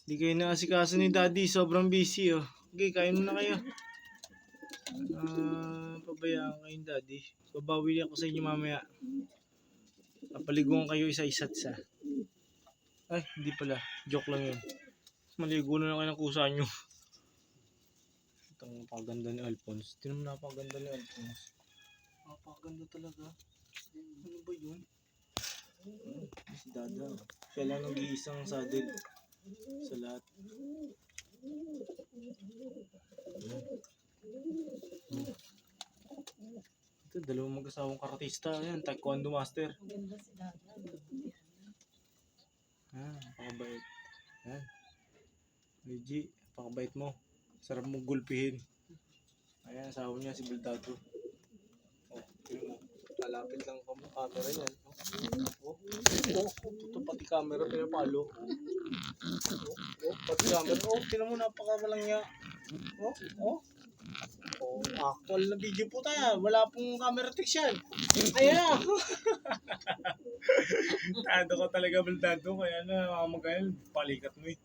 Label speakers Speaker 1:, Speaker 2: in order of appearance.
Speaker 1: Hindi kayo naasikaso ni Daddy. Sobrang busy oh. Okay, kain muna kayo. Pabayaan kayo ni Daddy. Babawi ako sa inyo mamaya. Papaliguan kayo isa-isa't isa. Ay, hindi pala. Joke lang yun. Maligo na lang kayo ng kusa nyo. Itong napakaganda ni Alphonse. Tinan mo napakaganda ni Alphonse. Napakaganda talaga. Ano ba yun? Si Dada. Siya lang nag-iisang saddle sa lahat. Ito, dalawang mag-asawang karatista. Ayan, taekwondo master.
Speaker 2: Maganda si Dada.
Speaker 1: Napakabait. Ayan. Luigi, napakabait mo. Sarap mong gulpihin. Ayan, asawa niya si Baldado. Oh, tingnan mo. Lalapit lang ang camera yan. Ito pati camera pinapalo. Pati camera. Tingnan mo, napakamalang niya. Actual na video po tayo. Wala pong camera tricks yan. Ayan. Tado ko talaga Baldado. Kaya na, mamagayan, palikat mo eh.